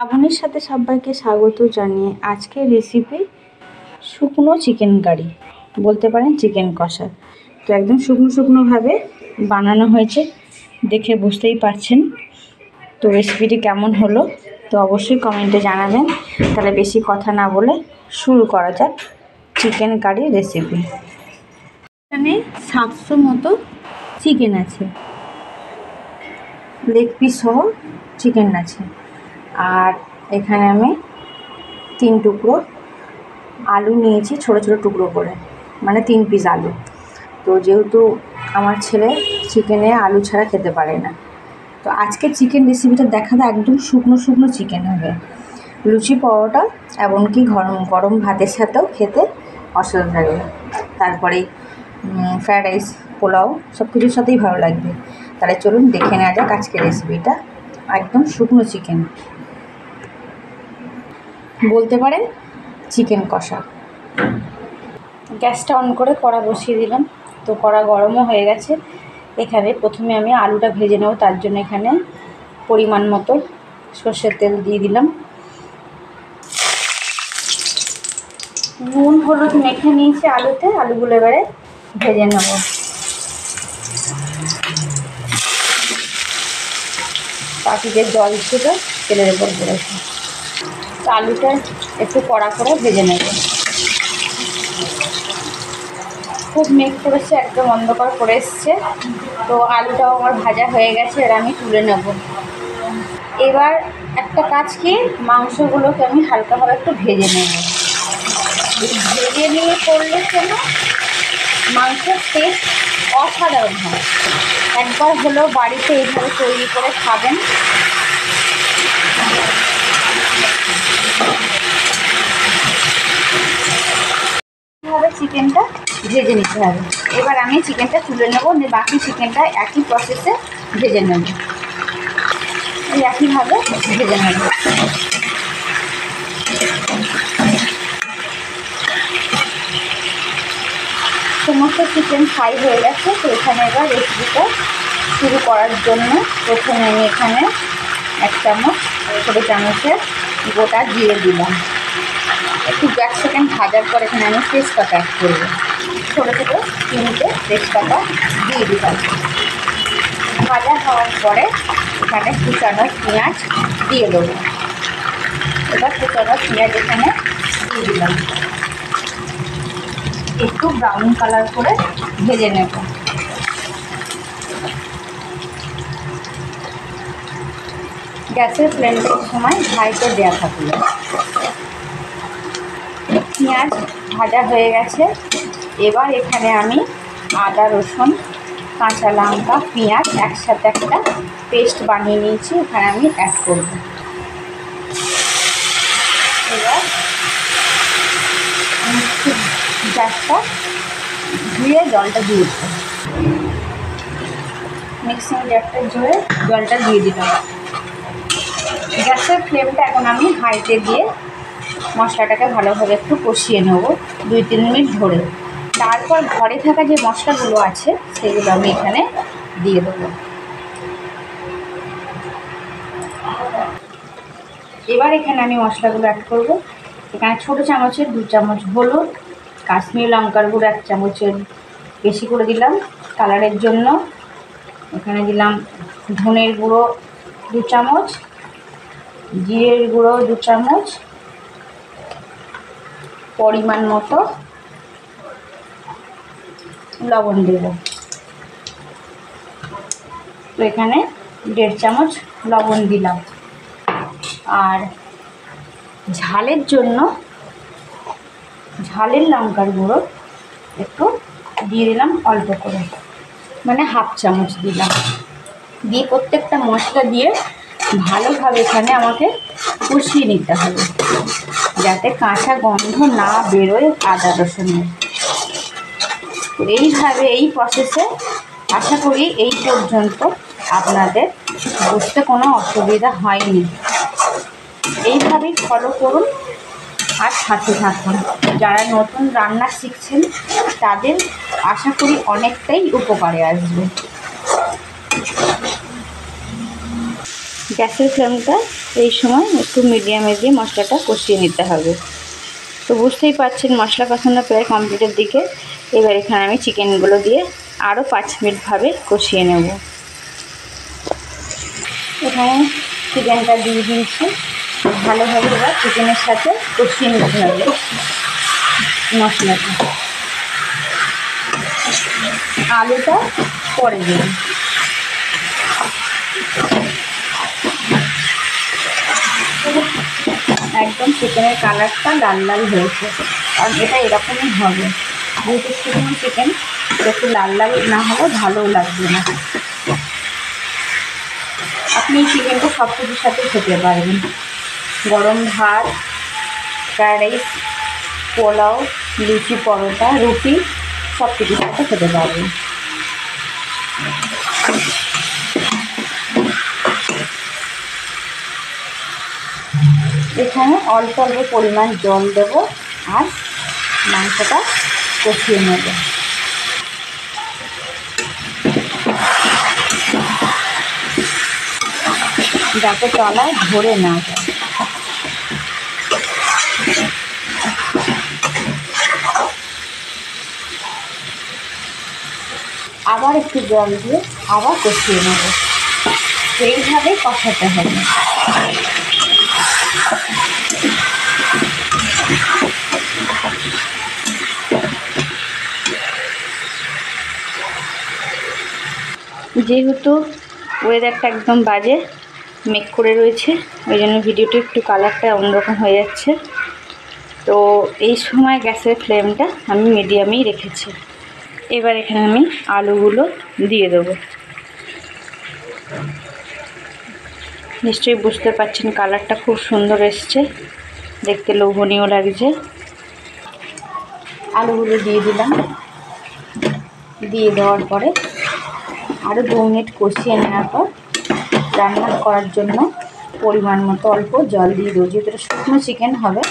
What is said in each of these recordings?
শ্রাবণীর সাথে সবাইকে স্বাগত জানিয়ে আজকের রেসিপি শুকনো চিকেন কারি, বলতে পারেন চিকেন কষা। তো একদম শুকনোভাবে বানানো হয়েছে, দেখে বুঝতেই পারছেন। তো রেসিপিটি কেমন হলো তো অবশ্যই কমেন্টে জানাবেন। তাহলে বেশি কথা না বলে শুরু করা যাক চিকেন কারি রেসিপি। এখানে 700 মতো চিকেন আছে, লেগ পিস সহ চিকেন আছে। আর এখানে আমি 3 টুকরো আলু নিয়েছি, ছোট ছোট টুকরো করে, মানে 3 পিস আলু। তো যেহেতু আমার ছেলে চিকেনে আলু ছাড়া খেতে পারে না, তো আজকে চিকেন রেসিপিটা দেখাবে একদম শুকনো চিকেন হবে। লুচি, পরোটা, এমনকি গরম গরম ভাতের সাথেও খেতে অসাধারণ লাগবে। তারপরে ফ্রায়েড রাইস, পোলাও সব কিছুর সাথেই ভালো লাগবে। তাহলে চলুন দেখে নেওয়া যাক আজকের রেসিপিটা। একদম শুকনো চিকেন, বলতে পারেন চিকেন কষা। গ্যাসটা অন করে কড়া বসিয়ে দিলাম। তো কড়া গরমও হয়ে গেছে। এখানে প্রথমে আমি আলুটা ভেজে নেব, তার জন্য এখানে পরিমাণ মতো সর্ষের তেল দিয়ে দিলাম। নুন হলুদ মেখে নিয়েছি আলুতে, আলুগুলো এবারে ভেজে নেব। বাকি যে জল ছিল তেলের উপর পড়েছে। তো আলুটা একটু কড়া করে ভেজে নেব। খুব মেঘ করেছে, একদম অন্ধকার করে এসছে। তো আলুটাও আমার ভাজা হয়ে গেছে, এবার আমি তুলে নেব। এবার একটা কাজ কি, মাংসগুলোকে আমি হালকাভাবে একটু ভেজে নেব। ভেজে নিয়ে করলে কেন মাংসের টেস্ট অসাধারণ হয়। একবার হলেও বাড়িতে এইভাবে তৈরি করে খাবেন। এইভাবে চিকেনটা ভেজে নিতে হবে। এবার আমি চিকেনটা তুলে নেব, বাকি চিকেনটা একই প্রসেসে ভেজে নেব। এই একইভাবে ভেজে নেব। সমস্ত চিকেন ফ্রাই হয়ে গেছে। তো এখানে এবার রেসিপিটা শুরু করার জন্য প্রথমে আমি এখানে 1 চামচ ছোটো চামচের গোটা জিরে দিলাম। একটু 1 সেকেন্ড ভাজার পর এখানে আমি তেজপাতা অ্যাড করবো। ছোটো ছোটো 3টে তেজপাতা দিয়ে দিলাম। ভাজা হওয়ার পরে এখানে কুচানো পেঁয়াজ দিয়ে দেবো। এবার কুচানো পেঁয়াজ এখানে দিয়ে দিলাম। একটু ব্রাউন কালার করে ভেজে নেব। গ্যাসের ফ্লেমটা এই সময় হাইতে দেওয়া থাকলো। পেঁয়াজ ভাজা হয়ে গেছে। এবার এখানে আমি আদা, রসুন, কাঁচা লঙ্কা, পেঁয়াজ একসাথে একটা পেস্ট বানিয়ে নিয়েছি, এখানে আমি অ্যাড করব। এবার গ্যাসটা ধুয়ে জলটা দিয়ে দিতে, মিক্সিং জারটা ধুয়ে জলটা দিয়ে দিলাম। গ্যাসের ফ্লেমটা এখন আমি হাইতে দিয়ে মশলাটাকে ভালোভাবে একটু কষিয়ে নেব 2-3 মিনিট ধরে। তারপর ঘরে থাকা যে মশলাগুলো আছে সেগুলো আমি এখানে দিয়ে দেবো। এবার এখানে আমি মশলাগুলো অ্যাড করব। এখানে ছোটো চামচের 2 চামচ হলুদ, কাশ্মীরি লঙ্কার গুঁড়ো 1 চামচের বেশি করে দিলাম কালারের জন্য। এখানে দিলাম ধনের গুঁড়ো 2 চামচ, জিরের গুঁড়ো 2 চামচ, পরিমাণ মতো লবণ দেব। তো এখানে 1.5 চামচ লবণ দিলাম। আর ঝালের জন্য ঝালের লঙ্কার গুঁড়ো একটু দিয়ে দিলাম অল্প করে, মানে 1/2 চামচ দিলাম। দিয়ে প্রত্যেকটা মশলা দিয়ে ভালোভাবে এখানে আমাকে কষিয়ে নিতে হবে, যাতে কাঁচা গন্ধ না বেরোয় আদা রসুনের। এইভাবে এই প্রসেসে আশা করি এই পর্যন্ত আপনাদের বুঝতে কোনো অসুবিধা হয়নি। এইভাবেই ফলো করুন আর সাথে থাকুন। যারা নতুন রান্না শিখছেন তাদের আশা করি অনেকটাই উপকারে আসবে। গ্যাসের ফ্লেমটা এই সময় একটু মিডিয়ামে দিয়ে মশলাটা কষিয়ে নিতে হবে। তো বুঝতেই পারছেন মশলা কষানো প্রায় কমপ্লিটের দিকে। এবার এখানে আমি চিকেনগুলো দিয়ে আরও 5 মিনিট ভাবে কষিয়ে নেব। এখানে চিকেনটা দিয়ে দিয়েছি, ভালোভাবে এবার চিকেনের সাথে কষিয়ে নিতে হবে মশলাটা। আলুটা পরে দেব। একদম চিকেনের কালারটা লাল লাল হয়েছে, কারণ এটা এরকমই হবে, যেহেতু শুকনো চিকেন একটু লাল লাল না হলে ভালোও লাগবে না। আপনি এই চিকেনটা সব কিছুর সাথে খেতে পারবেন, গরম ভাত, ফ্রাইড রাইস, পোলাও, লুচি, পরোটা, রুটি সব কিছুর সাথে খেতে পারবেন। এখানে অল্প অল্প পরিমাণ জল দেব আর মাংসটা কষিয়ে নেব। যাতে তলায় ধরে না যায়। আবার একটু জল দিয়ে আবার কষিয়ে নেব। এইভাবেই কষাতে হবে। যেহেতু ওয়েদারটা একদম বাজে, মেঘ করে রয়েছে, ওই জন্য ভিডিওটা একটু কালারটা অন্যরকম হয়ে যাচ্ছে। তো এই সময় গ্যাসের ফ্লেমটা আমি মিডিয়ামেই রেখেছি। এবার এখানে আমি আলুগুলো দিয়ে দেবো। নিশ্চয়ই বুঝতে পারছেন কালারটা খুব সুন্দর এসছে, দেখতে লোভনীয় লাগছে। আলুগুলো দিয়ে দিলাম। দিয়ে দেওয়ার পরে আরও 2 মিনিট কষিয়ে নেওয়ার পর রান্না করার জন্য পরিমাণ মতো অল্প জল দিয়ে দেবো। যেহেতু এটা শুকনো চিকেন হবে,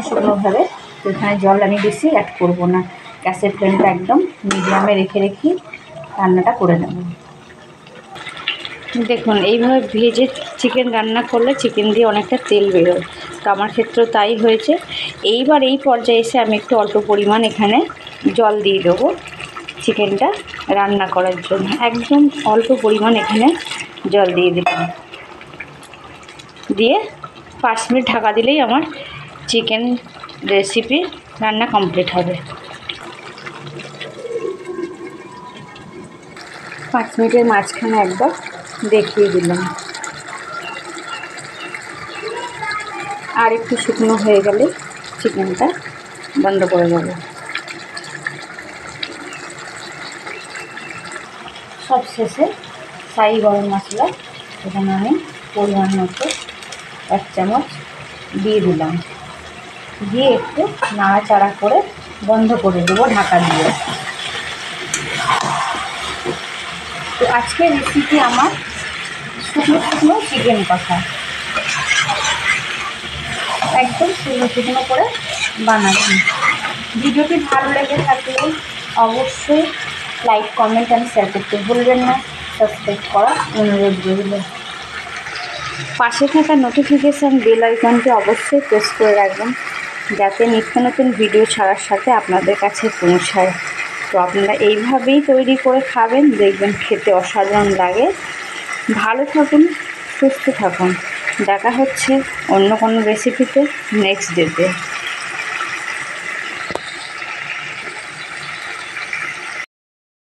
শুকনোভাবে, তো এখানে জল আমি বেশি অ্যাড করব না। গ্যাসের ফ্লেমটা একদম মিডিয়ামে রেখে রান্নাটা করে নেব। দেখুন এইভাবে ভেজে চিকেন রান্না করলে চিকেন দিয়ে অনেকটা তেল বেরোয়, তো আমার ক্ষেত্রেও তাই হয়েছে। এইবার এই পর্যায়ে এসে আমি একটু অল্প পরিমাণ এখানে জল দিয়ে দেবো চিকেনটা রান্না করার জন্য। একদম অল্প পরিমাণ এখানে জল দিয়ে দিলাম। দিয়ে 5 মিনিট ঢাকা দিলেই আমার চিকেন রেসিপি রান্না কমপ্লিট হবে। 5 মিনিটের মাঝখানে একবার দেখিয়ে দিলাম। আর একটু শুকনো হয়ে গেলে চিকেনটা বন্ধ করে দেবো। সব শেষে শাহি গরম মশলা এখানে আমি পরিমাণ মতো 1 চামচ দিয়ে দিলাম। দিয়ে একটু নাড়াচাড়া করে বন্ধ করে দেবো ঢাকা দিয়ে। তো আজকের রেসিপি আমার শুকনো শুকনো চিকেন কষা, একদম শুকনো শুকনো করে বানাচ্ছি। ভিডিওটি ভালো লেগে থাকলে অবশ্যই লাইক, কমেন্ট অ্যান্ড শেয়ার করতে ভুলবেন না। সাবস্ক্রাইব করার অনুরোধ রইল। পাশে থাকা নোটিফিকেশান বেল আইকনটি অবশ্যই প্রেস করে রাখবেন, যাতে নিত্য নতুন ভিডিও ছাড়ার সাথে আপনাদের কাছে পৌঁছায়। তো আপনারা এইভাবেই তৈরি করে খাবেন, দেখবেন খেতে অসাধারণ লাগে। ভালো থাকুন, সুস্থ থাকুন। দেখা হচ্ছে অন্য কোনো রেসিপিতে নেক্সট ডেতে।